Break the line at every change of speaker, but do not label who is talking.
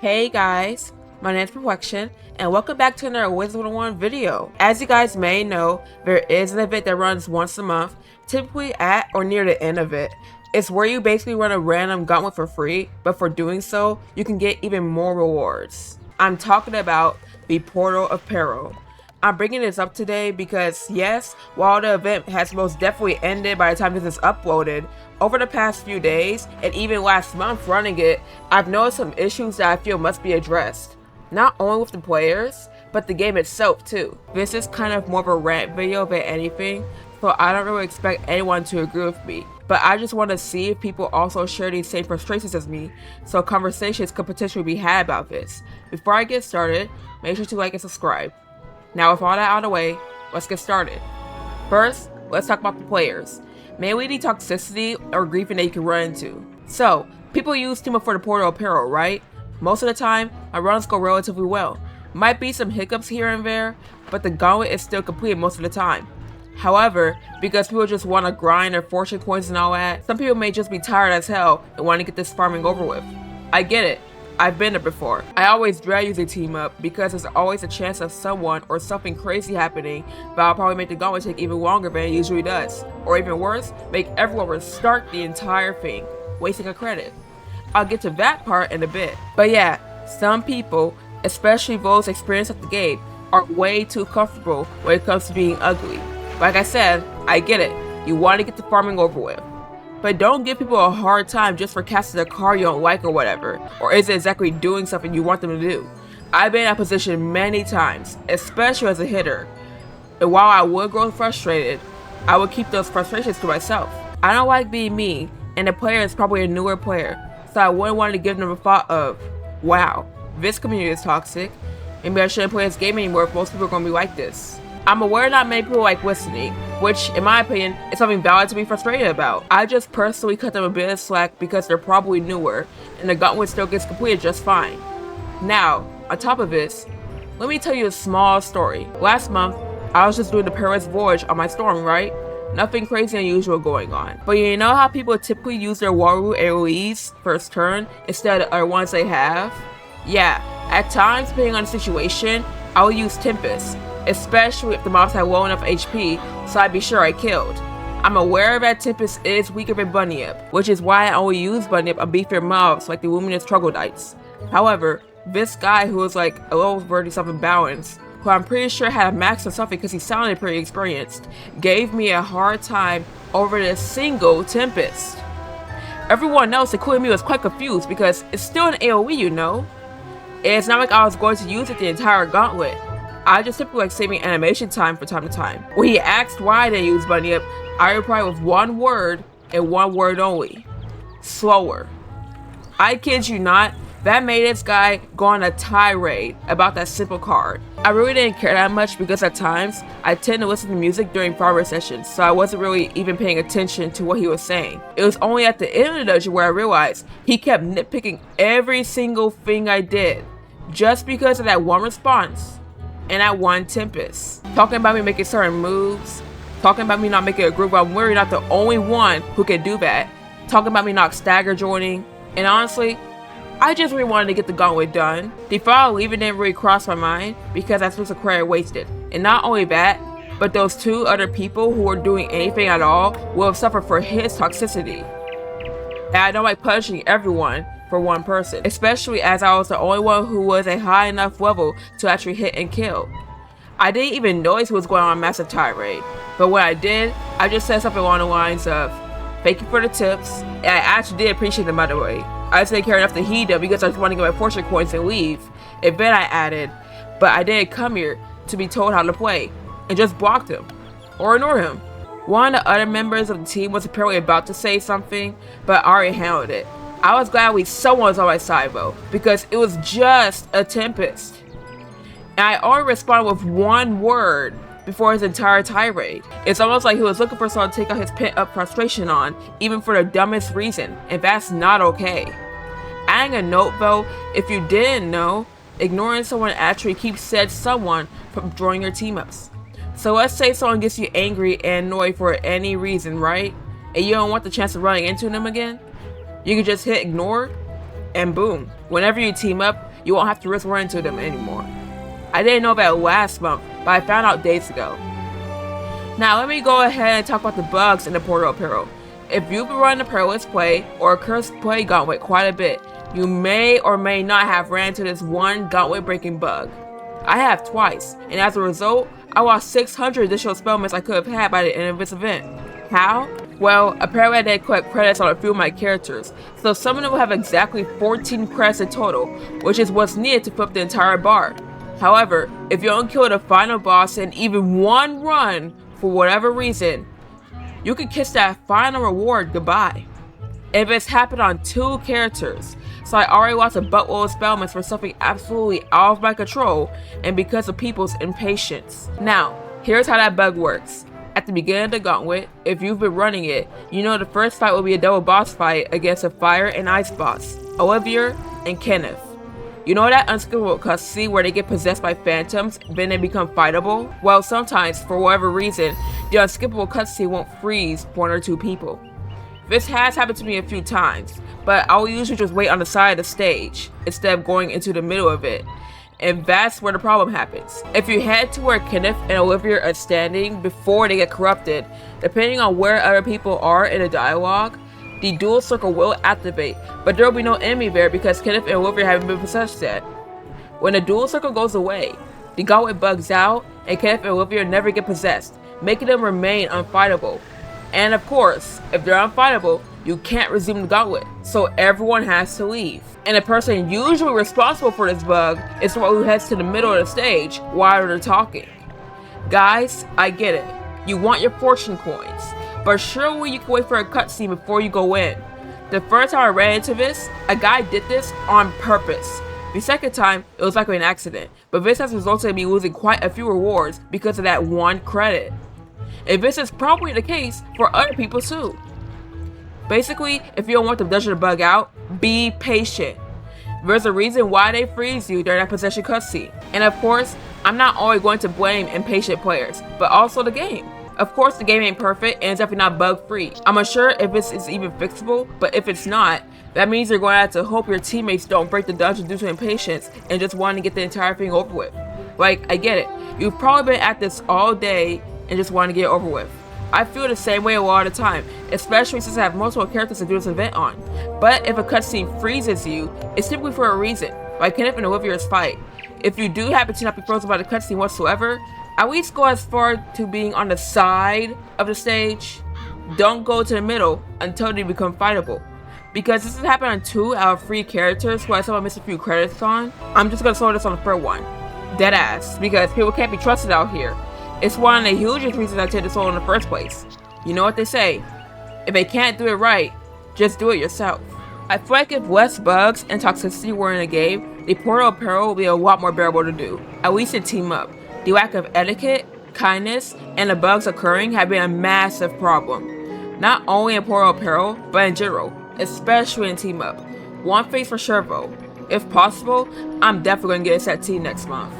Hey guys, my name is Peril, and welcome back to another Wizard101 video. As you guys may know, there is an event that runs once a month, typically at or near the end of it. It's where you basically run a random gauntlet for free, but for doing so, you can get even more rewards. I'm talking about the Portal of Peril. I'm bringing this up today because yes, while the event has most definitely ended by the time this is uploaded, over the past few days, and even last month running it, I've noticed some issues that I feel must be addressed. Not only with the players, but the game itself too. This is kind of more of a rant video than anything, so I don't really expect anyone to agree with me. But I just want to see if people also share these same frustrations as me, so conversations could potentially be had about this. Before I get started, make sure to like and subscribe. Now with all that out of the way, let's get started. First, let's talk about the players. Mainly the toxicity or griefing that you can run into. So, people use Team Up for the Portal of Peril, right? Most of the time, my runs go relatively well. Might be some hiccups here and there, but the gauntlet is still completed most of the time. However, because people just want to grind their fortune coins and all that, some people may just be tired as hell and want to get this farming over with. I get it. I've been there before. I always dread using Team Up because there's always a chance of someone or something crazy happening, but I'll probably make the gauntlet take even longer than it usually does. Or even worse, make everyone restart the entire thing, wasting a credit. I'll get to that part in a bit. But yeah, some people, especially those experienced at the game, are way too comfortable when it comes to being ugly. Like I said, I get it. You want to get the farming over with. But don't give people a hard time just for casting a card you don't like or whatever, or isn't exactly doing something you want them to do. I've been in that position many times, especially as a hitter. And while I would grow frustrated, I would keep those frustrations to myself. I don't like being mean, and the player is probably a newer player, so I wouldn't want to give them a thought of, wow, this community is toxic, maybe I shouldn't play this game anymore if most people are going to be like this. I'm aware not many people like listening, which, in my opinion, is something valid to be frustrated about. I just personally cut them a bit of slack because they're probably newer, and the gauntlet still gets completed just fine. Now, on top of this, let me tell you a small story. Last month, I was just doing the Peril voyage on my storm, right? Nothing crazy unusual going on. But you know how people typically use their Waru AoEs first turn instead of other ones they have? Yeah, at times, depending on the situation, I will use Tempest, especially if the mobs had low enough HP, so I'd be sure I killed. I'm aware that Tempest is weaker than Bunyip, which is why I only use Bunyip on beefier mobs like the Luminous Troglodytes. However, this guy who was like a level 30 something balanced, who I'm pretty sure had a max or something because he sounded pretty experienced, gave me a hard time over this single Tempest. Everyone else, including me, was quite confused because it's still an AoE, you know? It's not like I was going to use it the entire gauntlet. I just typically like saving animation time from time to time. When he asked why I didn't use Bunyip, I replied with one word and one word only. Slower. I kid you not, that made this guy go on a tirade about that simple card. I really didn't care that much because at times, I tend to listen to music during farmer sessions, so I wasn't really even paying attention to what he was saying. It was only at the end of the dungeon where I realized he kept nitpicking every single thing I did, just because of that one response. And that one Tempest. Talking about me making certain moves. Talking about me not making a group. I'm worried not the only one who can do that. Talking about me not stagger joining. And honestly, I just really wanted to get the gauntlet done. The thought of leaving didn't really cross my mind because that's just a credit wasted. And not only that, but those two other people who were doing anything at all will have suffered for his toxicity. And I don't like punishing everyone for one person, especially as I was the only one who was a high enough level to actually hit and kill. I didn't even notice who was going on a massive tirade, but when I did, I just said something along the lines of, thank you for the tips, and I actually did appreciate them by the way. I just didn't care enough to heed them because I just wanted to get my fortune coins and leave. And then I added, but I didn't come here to be told how to play, and just blocked him, or ignore him. One of the other members of the team was apparently about to say something, but I already handled it. I was glad at least someone was on my side though, because it was just a Tempest. And I only responded with one word before his entire tirade. It's almost like he was looking for someone to take out his pent up frustration on, even for the dumbest reason, and that's not okay. Adding a note though, if you didn't know, ignoring someone actually keeps said someone from joining your team ups. So let's say someone gets you angry and annoyed for any reason, right? And you don't want the chance of running into them again? You can just hit ignore, and boom. Whenever you team up, you won't have to risk running into them anymore. I didn't know about it last month, but I found out days ago. Now let me go ahead and talk about the bugs in the Portal Peril. If you've been running the Perilous Play or a Cursed Play Gauntlet quite a bit, you may or may not have ran into this one gauntlet breaking bug. I have twice, and as a result, I lost 600 additional spell minutes I could have had by the end of this event. How? Well, apparently I didn't collect credits on a few of my characters, so some of them will have exactly 14 credits in total, which is what's needed to flip the entire bar. However, if you don't kill the final boss in even one run, for whatever reason, you can kiss that final reward goodbye. If it's happened on 2 characters, so I already lost a buttload of spell minutes for something absolutely out of my control and because of people's impatience. Now, here's how that bug works. At the beginning of the gauntlet, if you've been running it, you know the first fight will be a double boss fight against a fire and ice boss, Olivia and Kenneth. You know that unskippable cutscene where they get possessed by phantoms, then they become fightable? Well, sometimes, for whatever reason, the unskippable cutscene won't freeze for 1 or 2 people. This has happened to me a few times, but I will usually just wait on the side of the stage, instead of going into the middle of it. And that's where the problem happens. If you head to where Kenneth and Olivia are standing before they get corrupted, depending on where other people are in the dialogue, the dual circle will activate, but there will be no enemy there because Kenneth and Olivia haven't been possessed yet. When the dual circle goes away, the gauntlet bugs out and Kenneth and Olivia never get possessed, making them remain unfightable. And of course, if they're unfightable, you can't resume the gauntlet, so everyone has to leave. And the person usually responsible for this bug is the one who heads to the middle of the stage while they're talking. Guys, I get it. You want your fortune coins, but surely you can wait for a cutscene before you go in. The first time I ran into this, a guy did this on purpose. The second time, it was likely an accident, but this has resulted in me losing quite a few rewards because of that 1 credit. And this is probably the case for other people too. Basically, if you don't want the dungeon to bug out, be patient. There's a reason why they freeze you during that possession cutscene. And of course, I'm not only going to blame impatient players, but also the game. Of course, the game ain't perfect and it's definitely not bug free. I'm unsure if this is even fixable, but if it's not, that means you're going to have to hope your teammates don't break the dungeon due to impatience and just wanting to get the entire thing over with. Like, I get it. You've probably been at this all day and just want to get it over with. I feel the same way a lot of the time, especially since I have multiple characters to do this event on. But if a cutscene freezes you, it's typically for a reason, like Kenneth and Olivia's fight. If you do happen to not be frozen by the cutscene whatsoever, at least go as far to being on the side of the stage. Don't go to the middle until they become fightable. Because this has happened on 2 out of 3 characters who I saw I missed a few credits on. I'm just gonna throw this on the third one. Deadass, because people can't be trusted out here. It's one of the hugest reasons I tend to solo in the first place. You know what they say, if they can't do it right, just do it yourself. I feel like if less bugs and toxicity were in the game, the Portal Peril would be a lot more bearable to do, at least in Team Up. The lack of etiquette, kindness, and the bugs occurring have been a massive problem. Not only in Portal Peril, but in general, especially in Team Up. One face for sure though. If possible, I'm definitely gonna get a set team next month.